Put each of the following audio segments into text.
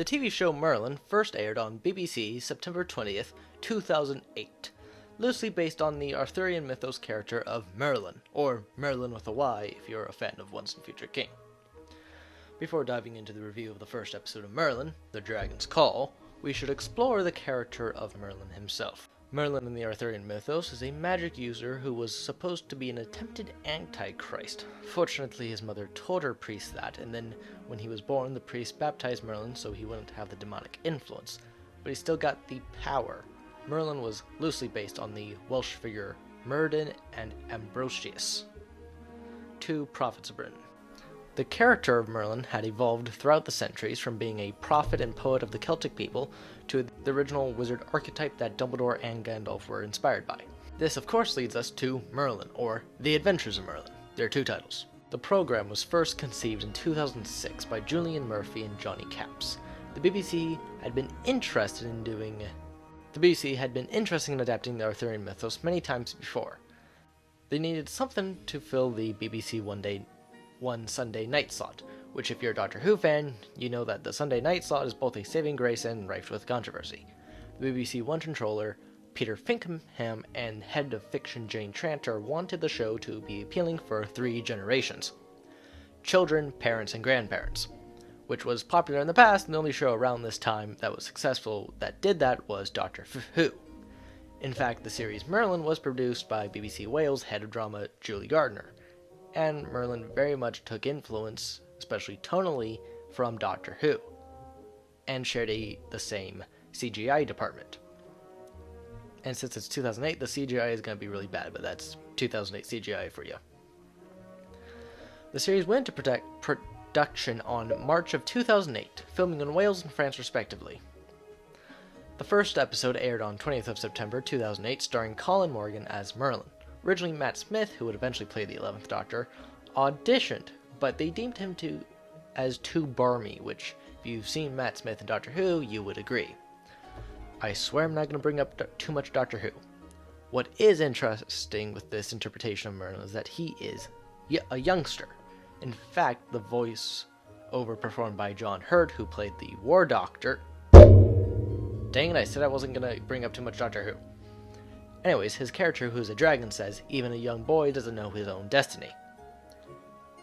The TV show Merlin first aired on BBC September 20th, 2008, loosely based on the Arthurian mythos character of Merlin, or Merlin with a Y if you're a fan of Once and Future King. Before diving into the review of the first episode of Merlin, The Dragon's Call, we should explore the character of Merlin himself. Merlin in the Arthurian mythos is a magic user who was supposed to be an attempted antichrist. Fortunately, his mother told her priest that, and then when he was born, the priest baptized Merlin so he wouldn't have the demonic influence. But he still got the power. Merlin was loosely based on the Welsh figure Merlin and Ambrosius, two prophets of Britain. The character of Merlin had evolved throughout the centuries from being a prophet and poet of the Celtic people to the original wizard archetype that Dumbledore and Gandalf were inspired by. This of course leads us to Merlin, or The Adventures of Merlin. There are two titles. The program was first conceived in 2006 by Julian Murphy and Johnny Capps. The BBC had been interested in adapting the Arthurian mythos many times before. They needed something to fill the BBC one Sunday night slot, which if you're a Doctor Who fan, you know that the Sunday night slot is both a saving grace and rife with controversy. The BBC One controller, Peter Finkham, and head of fiction Jane Tranter wanted the show to be appealing for three generations: children, parents, and grandparents, which was popular in the past, and the only show around this time that was successful that did that was Doctor Who. In fact, the series Merlin was produced by BBC Wales head of drama Julie Gardner, and Merlin very much took influence, especially tonally, from Doctor Who, and shared the same CGI department. And since it's 2008, the CGI is going to be really bad, but that's 2008 CGI for you. The series went into production on March of 2008, filming in Wales and France respectively. The first episode aired on 20th of September 2008, starring Colin Morgan as Merlin. Originally, Matt Smith, who would eventually play the 11th Doctor, auditioned, but they deemed him as too barmy, which, if you've seen Matt Smith in Doctor Who, you would agree. I swear I'm not going to bring up too much Doctor Who. What is interesting with this interpretation of Merlin is that he is a youngster. In fact, the voice overperformed by John Hurt, who played the War Doctor. Dang it, I said I wasn't going to bring up too much Doctor Who. Anyways, his character, who's a dragon, says even a young boy doesn't know his own destiny.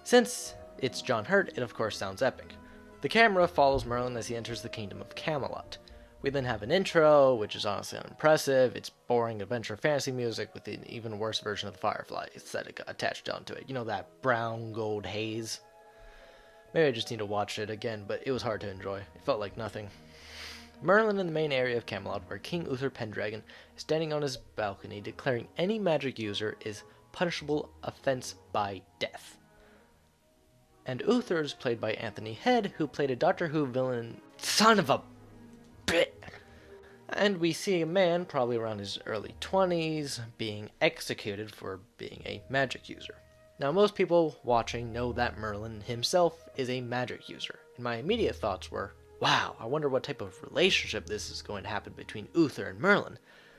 Since it's John Hurt, it of course sounds epic. The camera follows Merlin as he enters the kingdom of Camelot. We then have an intro, which is honestly unimpressive. It's boring adventure fantasy music with an even worse version of the Firefly aesthetic attached onto it. You know, that brown gold haze? Maybe I just need to watch it again, but it was hard to enjoy. It felt like nothing. Merlin in the main area of Camelot, where King Uther Pendragon is standing on his balcony declaring any magic user is punishable offense by death. And Uther is played by Anthony Head, who played a Doctor Who villain, son of a bitch. And we see a man, probably around his early 20s, being executed for being a magic user. Now, most people watching know that Merlin himself is a magic user, and my immediate thoughts were, wow, I wonder what type of relationship this is going to happen between Uther and Merlin,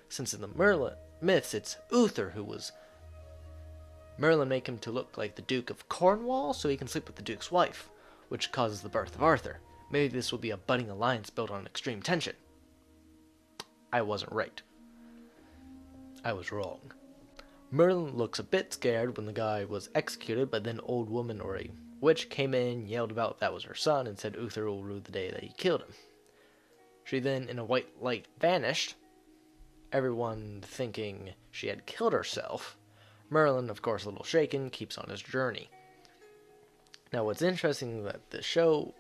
since in the Merlin myths it's Uther who was... Merlin make him to look like the Duke of Cornwall so he can sleep with the Duke's wife, which causes the birth of Arthur. Maybe this will be a budding alliance built on extreme tension. I wasn't right. I was wrong. Merlin looks a bit scared when the guy was executed, but then an old woman or a witch came in, yelled about that was her son, and said Uther will rue the day that he killed him. She then, in a white light, vanished, everyone thinking she had killed herself. Merlin, of course a little shaken, keeps on his journey. Now what's interesting is that the show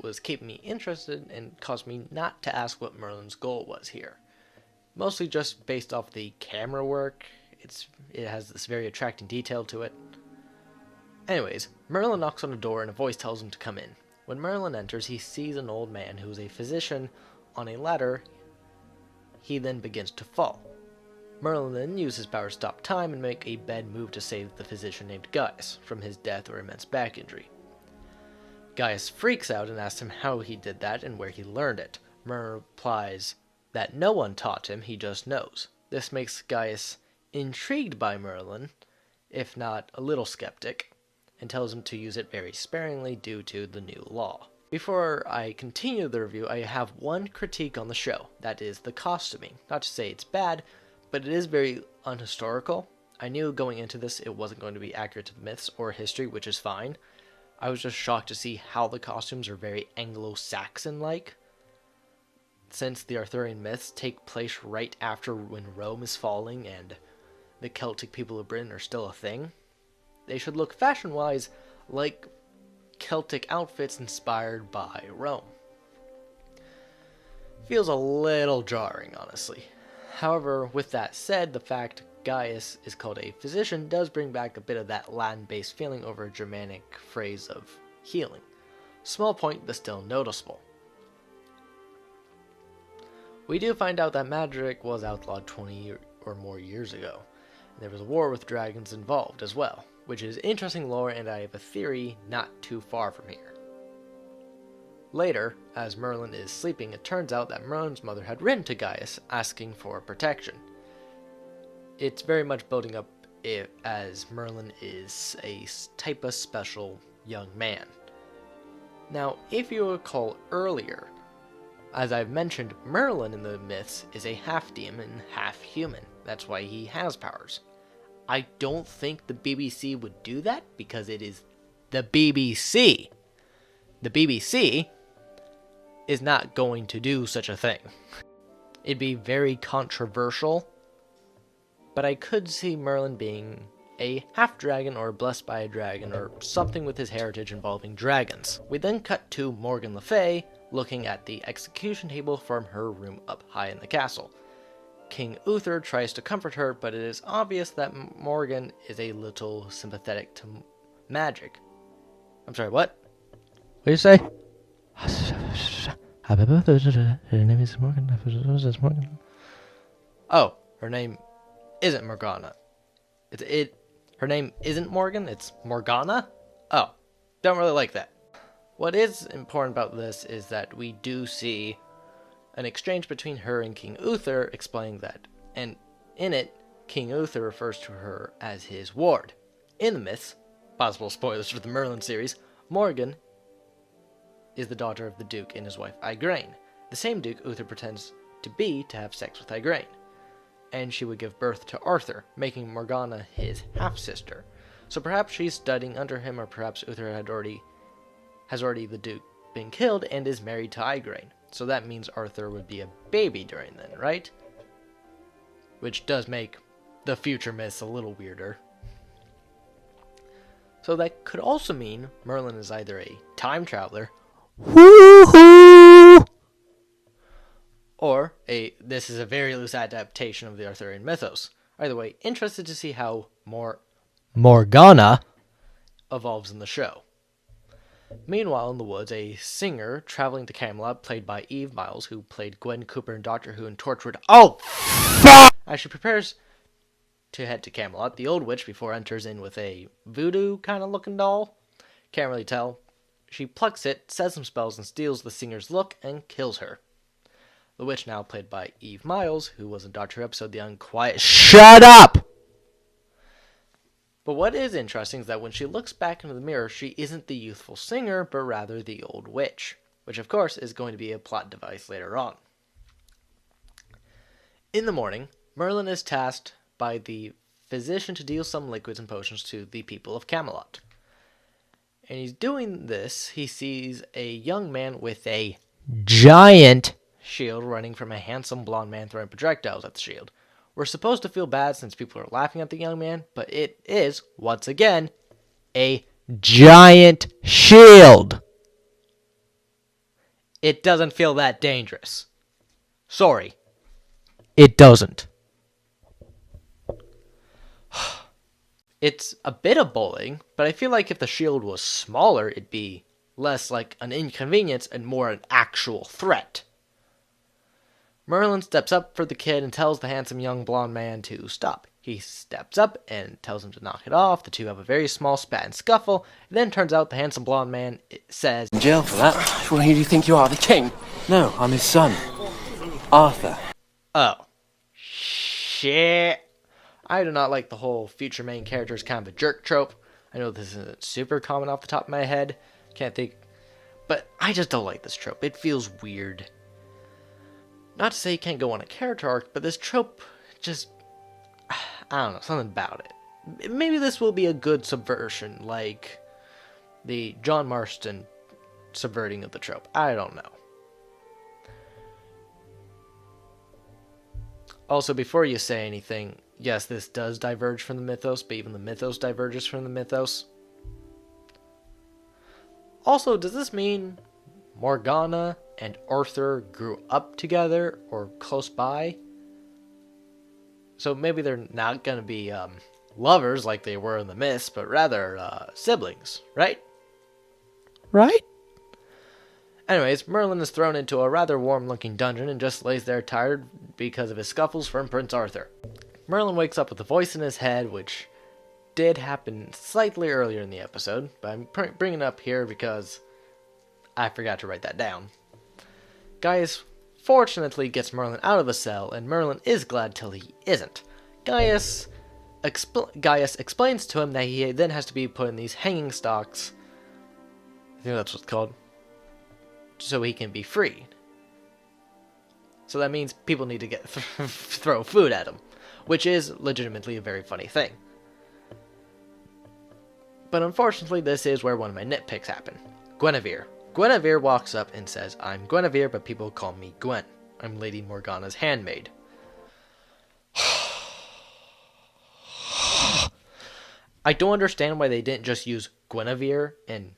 was keeping me interested and caused me not to ask what Merlin's goal was here. Mostly just based off the camera work. It has this very attracting detail to it. Anyways, Merlin knocks on a door and a voice tells him to come in. When Merlin enters, he sees an old man who is a physician on a ladder. He then begins to fall. Merlin then uses his power to stop time and make a bed move to save the physician named Gaius from his death or immense back injury. Gaius freaks out and asks him how he did that and where he learned it. Merlin replies that no one taught him, he just knows. This makes Gaius intrigued by Merlin, if not a little skeptic, and tells him to use it very sparingly due to the new law. Before I continue the review, I have one critique on the show. That is the costuming. Not to say it's bad, but it is very unhistorical. I knew going into this it wasn't going to be accurate to the myths or history, which is fine. I was just shocked to see how the costumes are very Anglo-Saxon-like, since the Arthurian myths take place right after when Rome is falling and the Celtic people of Britain are still a thing. They should look fashion-wise like Celtic outfits inspired by Rome. Feels a little jarring, honestly. However, with that said, the fact Gaius is called a physician does bring back a bit of that Latin-based feeling over a Germanic phrase of healing. Small point, but still noticeable. We do find out that magic was outlawed 20 or more years ago. There was a war with dragons involved as well, which is interesting lore, and I have a theory not too far from here. Later, as Merlin is sleeping, it turns out that Merlin's mother had written to Gaius asking for protection. It's very much building up as Merlin is a type of special young man. Now, if you recall earlier, as I've mentioned, Merlin in the myths is a half-demon, half-human. That's why he has powers. I don't think the BBC would do that because it is the BBC. The BBC is not going to do such a thing. It'd be very controversial, but I could see Merlin being a half-dragon or blessed by a dragon or something with his heritage involving dragons. We then cut to Morgan Le Fay looking at the execution table from her room up high in the castle. King Uther tries to comfort her, but it is obvious that Morgan is a little sympathetic to magic. I'm sorry, what? What did you say? Her name is Morgan. Oh, her name isn't Morgana. Her name isn't Morgan, it's Morgana? Oh, don't really like that. What is important about this is that we do see an exchange between her and King Uther explaining that, and in it, King Uther refers to her as his ward. In the myths, possible spoilers for the Merlin series, Morgan is the daughter of the Duke and his wife Igraine, the same Duke Uther pretends to be to have sex with Igraine, and she would give birth to Arthur, making Morgana his half-sister. So perhaps she's studying under him, or perhaps Uther has already the Duke been killed and is married to Igraine. So that means Arthur would be a baby during then, right? Which does make the future myths a little weirder. So that could also mean Merlin is either a time traveler, woohoo, or this is a very loose adaptation of the Arthurian mythos. Either way, interested to see how Morgana evolves in the show. Meanwhile, in the woods, a singer traveling to Camelot, played by Eve Miles, who played Gwen Cooper in Doctor Who and Torchwood. Oh, fuck! As she prepares to head to Camelot, the old witch before enters in with a voodoo kind of looking doll. Can't really tell. She plucks it, says some spells, and steals the singer's look and kills her. The witch, now played by Eve Miles, who was in Doctor Who episode The Unquiet. Shut up! But what is interesting is that when she looks back into the mirror, she isn't the youthful singer, but rather the old witch, which of course is going to be a plot device later on. In the morning, Merlin is tasked by the physician to deal some liquids and potions to the people of Camelot. And he's doing this, he sees a young man with a giant shield running from a handsome blonde man throwing projectiles at the shield. We're supposed to feel bad since people are laughing at the young man, but it is, once again, a giant shield. It doesn't feel that dangerous. Sorry. It doesn't. It's a bit of bullying, but I feel like if the shield was smaller, it'd be less like an inconvenience and more an actual threat. Merlin steps up for the kid and tells the handsome young blonde man to stop. He steps up and tells him to knock it off. The two have a very small spat and scuffle. It then turns out the handsome blonde man says, "In jail for that? Well, who do you think you are, the king?" "No, I'm his son, Arthur." Oh. Shit. I do not like the whole future main character is kind of a jerk trope. I know this isn't super common off the top of my head. Can't think. But I just don't like this trope. It feels weird. Not to say you can't go on a character arc, but this trope just... I don't know, something about it. Maybe this will be a good subversion, like the John Marston subverting of the trope. I don't know. Also, before you say anything, yes, this does diverge from the mythos, but even the mythos diverges from the mythos. Also, does this mean Morgana and Arthur grew up together or close by? So maybe they're not going to be lovers like they were in the myths, but rather siblings, right? Right? Anyways, Merlin is thrown into a rather warm-looking dungeon and just lays there tired because of his scuffles from Prince Arthur. Merlin wakes up with a voice in his head, which did happen slightly earlier in the episode, but I'm bringing it up here because I forgot to write that down. Gaius fortunately gets Merlin out of the cell, and Merlin is glad till he isn't. Gaius explains to him that he then has to be put in these hanging stocks, I think that's what it's called, so he can be freed. So that means people need to throw food at him, which is legitimately a very funny thing. But unfortunately, this is where one of my nitpicks happen. Guinevere. Guinevere walks up and says, "I'm Guinevere, but people call me Gwen. I'm Lady Morgana's handmaid." I don't understand why they didn't just use Guinevere and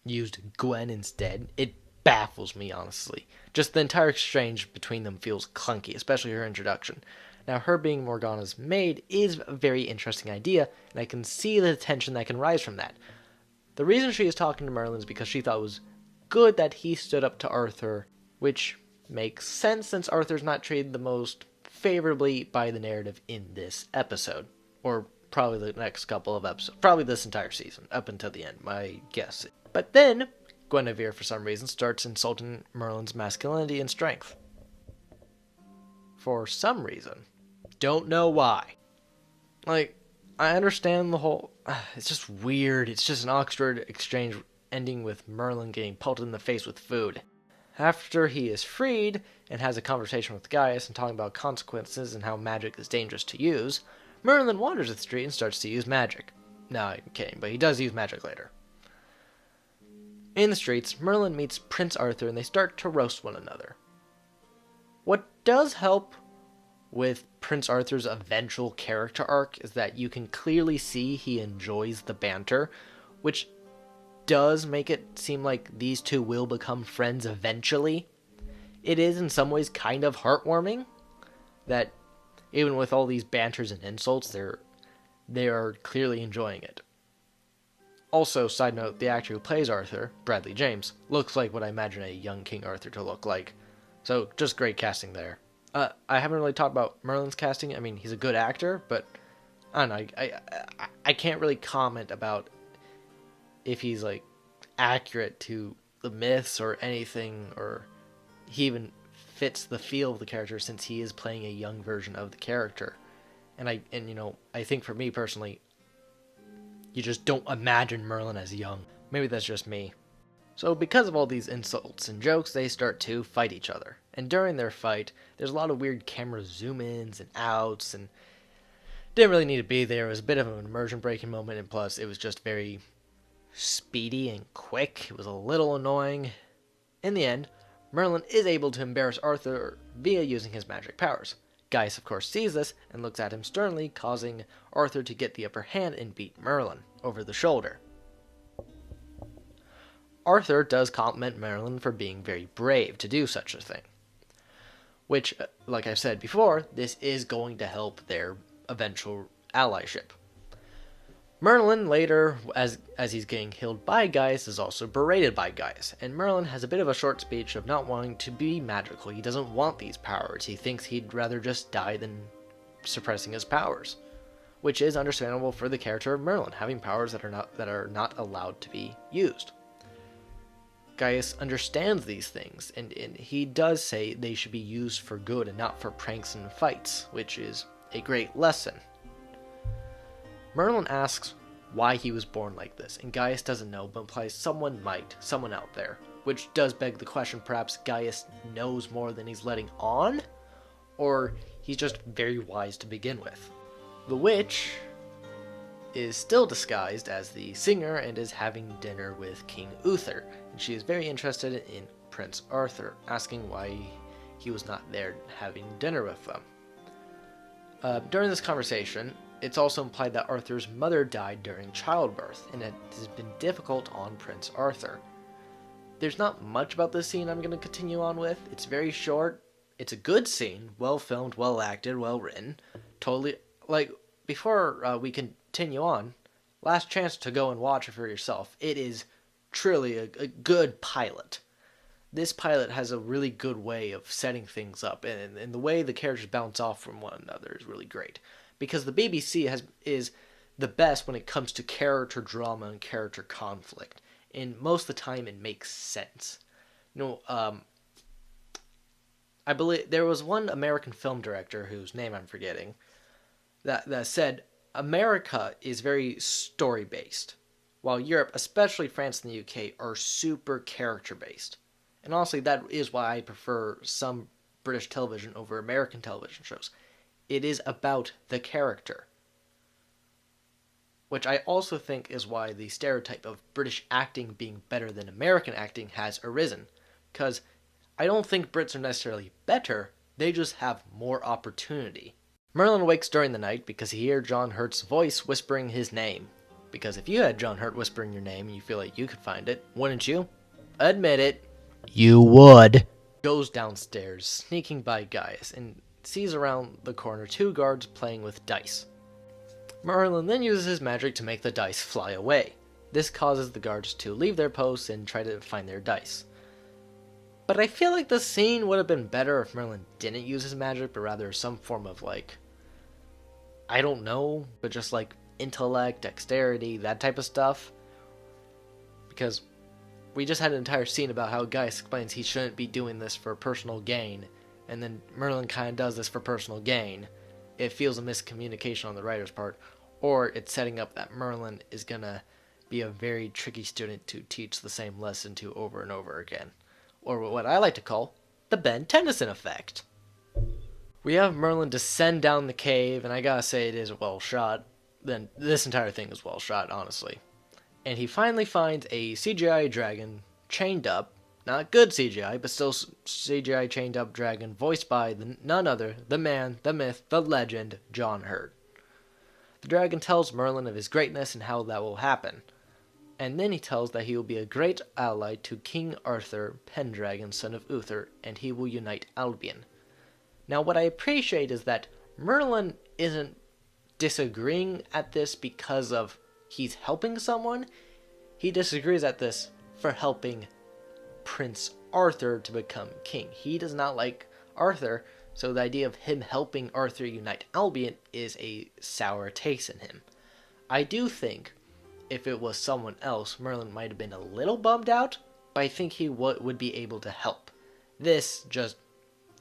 used Gwen instead. It baffles me, honestly. Just the entire exchange between them feels clunky, especially her introduction. Now, her being Morgana's maid is a very interesting idea, and I can see the tension that can rise from that. The reason she is talking to Merlin is because she thought it was good that he stood up to Arthur, which makes sense since Arthur's not treated the most favorably by the narrative in this episode. Or probably the next couple of episodes. Probably this entire season, up until the end, my guess. But then, Guinevere, for some reason, starts insulting Merlin's masculinity and strength. For some reason. Don't know why. Like, I understand the whole... It's just weird. It's just an awkward exchange ending with Merlin getting pelted in the face with food. After he is freed and has a conversation with Gaius and talking about consequences and how magic is dangerous to use, Merlin wanders the street and starts to use magic. No, I'm kidding, but he does use magic later. In the streets, Merlin meets Prince Arthur and they start to roast one another. What does help with Prince Arthur's eventual character arc is that you can clearly see he enjoys the banter, which does make it seem like these two will become friends eventually. It is in some ways kind of heartwarming that even with all these banters and insults, they are clearly enjoying it. Also, side note, the actor who plays Arthur, Bradley James, looks like what I imagine a young King Arthur to look like. So, just great casting there. I haven't really talked about Merlin's casting. I mean, he's a good actor, but I don't know. I can't really comment about if he's, like, accurate to the myths or anything, or he even fits the feel of the character since he is playing a young version of the character. And you know, I think for me personally, you just don't imagine Merlin as young. Maybe that's just me. So because of all these insults and jokes, they start to fight each other. And during their fight, there's a lot of weird camera zoom-ins and outs, and didn't really need to be there. It was a bit of an immersion-breaking moment, and plus, it was just very speedy and quick. It was a little annoying. In the end, Merlin is able to embarrass Arthur via using his magic powers. Gaius, of course, sees this and looks at him sternly, causing Arthur to get the upper hand and beat Merlin over the shoulder. Arthur does compliment Merlin for being very brave to do such a thing. Which, like I've said before, this is going to help their eventual allyship. Merlin later, as he's getting killed by Gaius, is also berated by Gaius, and Merlin has a bit of a short speech of not wanting to be magical. He doesn't want these powers. He thinks he'd rather just die than suppressing his powers, which is understandable for the character of Merlin, having powers that are not allowed to be used. Gaius understands these things, and he does say they should be used for good and not for pranks and fights, which is a great lesson. Merlin asks why he was born like this, and Gaius doesn't know, but implies someone might, someone out there. Which does beg the question, perhaps Gaius knows more than he's letting on? Or he's just very wise to begin with. The witch is still disguised as the singer and is having dinner with King Uther, and she is very interested in Prince Arthur, asking why he was not there having dinner with them. During this conversation, it's also implied that Arthur's mother died during childbirth, and it has been difficult on Prince Arthur. There's not much about this scene I'm going to continue on with. It's very short. It's a good scene, well filmed, well acted, well written. Totally, before we continue on, last chance to go and watch it for yourself. It is truly a good pilot. This pilot has a really good way of setting things up, and the way the characters bounce off from one another is really great. Because the BBC is the best when it comes to character drama and character conflict. And most of the time it makes sense. I believe there was one American film director whose name I'm forgetting that said America is very story based, while Europe, especially France and the UK, are super character based. And honestly, that is why I prefer some British television over American television shows. It is about the character. Which I also think is why the stereotype of British acting being better than American acting has arisen. Because I don't think Brits are necessarily better, they just have more opportunity. Merlin awakes during the night because he hears John Hurt's voice whispering his name. Because if you had John Hurt whispering your name and you feel like you could find it, wouldn't you? Admit it. You would. Goes downstairs, sneaking by Gaius, and sees around the corner 2 guards playing with dice. Merlin then uses his magic to make the dice fly away. This causes the guards to leave their posts and try to find their dice. But I feel like the scene would have been better if Merlin didn't use his magic, but rather some form of I don't know, but just intellect, dexterity, that type of stuff. Because we just had an entire scene about how Gaius explains he shouldn't be doing this for personal gain, and then Merlin kind of does this for personal gain. It feels a miscommunication on the writer's part, or it's setting up that Merlin is gonna be a very tricky student to teach the same lesson to over and over again. Or what I like to call the Ben Tennyson effect. We have Merlin descend down the cave, and I gotta say it is well shot. Then this entire thing is well shot, honestly. And he finally finds a CGI dragon chained up. Not good CGI, but still CGI chained up dragon, voiced by none other, the man, the myth, the legend, John Hurt. The dragon tells Merlin of his greatness and how that will happen. And then he tells that he will be a great ally to King Arthur, Pendragon, son of Uther, and he will unite Albion. Now what I appreciate is that Merlin isn't disagreeing at this because of he's helping someone. He disagrees at this for helping Prince Arthur to become king. He does not like Arthur, so the idea of him helping Arthur unite Albion is a sour taste in him. I do think if it was someone else, Merlin might have been a little bummed out, but I think he would be able to help.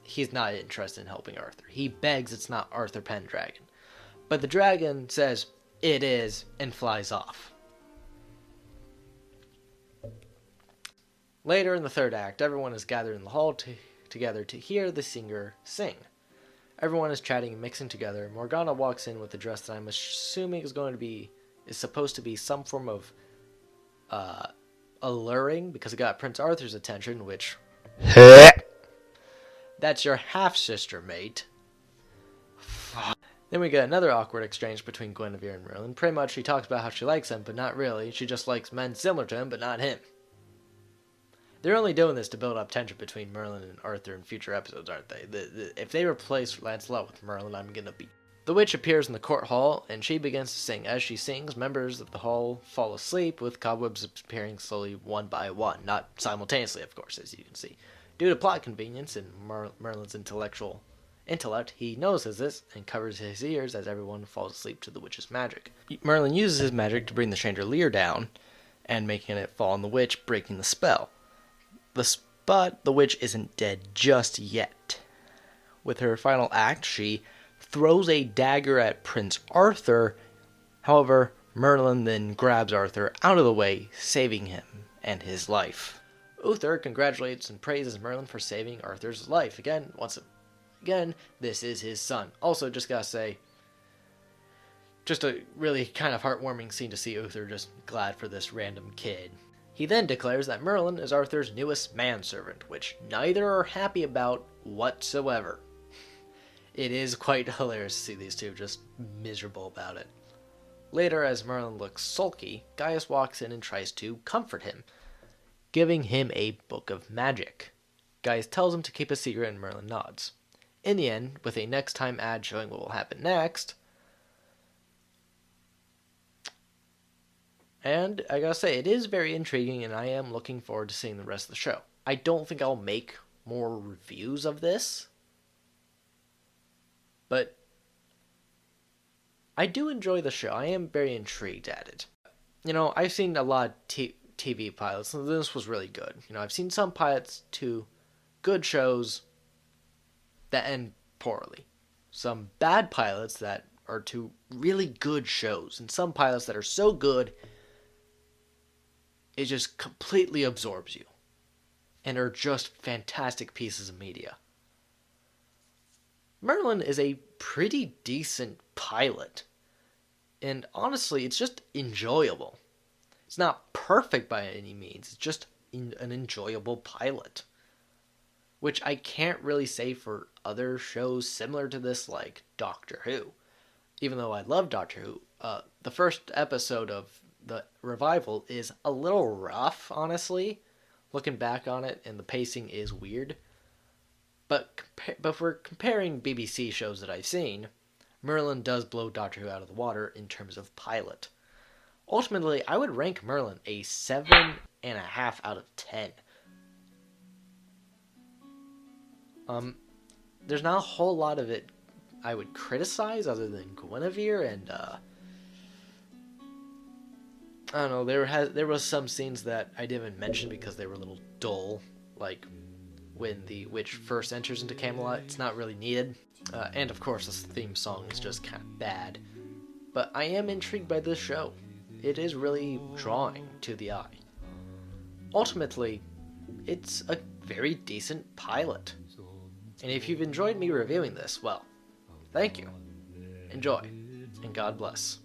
He's not interested in helping Arthur. He begs it's not Arthur Pendragon. But the dragon says it is and flies off. Later in the 3rd act, everyone is gathered in the hall together to hear the singer sing. Everyone is chatting and mixing together. Morgana walks in with a dress that I'm assuming is supposed to be some form of alluring, because it got Prince Arthur's attention, which that's your half-sister, mate. Then we get another awkward exchange between Guinevere and Merlin. Pretty much she talks about how she likes him, but not really. She just likes men similar to him, but not him. They're only doing this to build up tension between Merlin and Arthur in future episodes, aren't they? If they replace Lancelot with Merlin, I'm gonna be... The witch appears in the court hall, and she begins to sing. As she sings, members of the hall fall asleep, with cobwebs appearing slowly one by one. Not simultaneously, of course, as you can see. Due to plot convenience and Merlin's intellect, he notices this and covers his ears as everyone falls asleep to the witch's magic. Merlin uses his magic to bring the chandelier down, and making it fall on the witch, breaking the spell. But the witch isn't dead just yet. With her final act, she throws a dagger at Prince Arthur. However, Merlin then grabs Arthur out of the way, saving him and his life. Uther congratulates and praises Merlin for saving Arthur's life. Again, this is his son. Also, just gotta say, just a really kind of heartwarming scene to see Uther just glad for this random kid. He then declares that Merlin is Arthur's newest manservant, which neither are happy about whatsoever. It is quite hilarious to see these two just miserable about it. Later, as Merlin looks sulky, Gaius walks in and tries to comfort him, giving him a book of magic. Gaius tells him to keep a secret and Merlin nods. In the end, with a next time ad showing what will happen next, and I gotta say, it is very intriguing and I am looking forward to seeing the rest of the show. I don't think I'll make more reviews of this, but I do enjoy the show. I am very intrigued at it. I've seen a lot of TV pilots, and this was really good. I've seen some pilots to good shows that end poorly. Some bad pilots that are to really good shows, and some pilots that are so good it just completely absorbs you and are just fantastic pieces of media. Merlin is a pretty decent pilot, and honestly, it's just enjoyable. It's not perfect by any means, it's just an enjoyable pilot, which I can't really say for other shows similar to this, like Doctor Who. Even though I love Doctor Who, the first episode of the revival is a little rough, honestly, looking back on it, and the pacing is weird. But if we're comparing BBC shows that I've seen, Merlin does blow Doctor Who out of the water in terms of pilot. Ultimately, I would rank Merlin a 7.5 out of 10. There's not a whole lot of it I would criticize other than Guinevere and I don't know, there was some scenes that I didn't even mention because they were a little dull, like when the witch first enters into Camelot. It's not really needed. And of course, this theme song is just kind of bad. But I am intrigued by this show. It is really drawing to the eye. Ultimately, it's a very decent pilot. And if you've enjoyed me reviewing this, well, thank you. Enjoy, and God bless.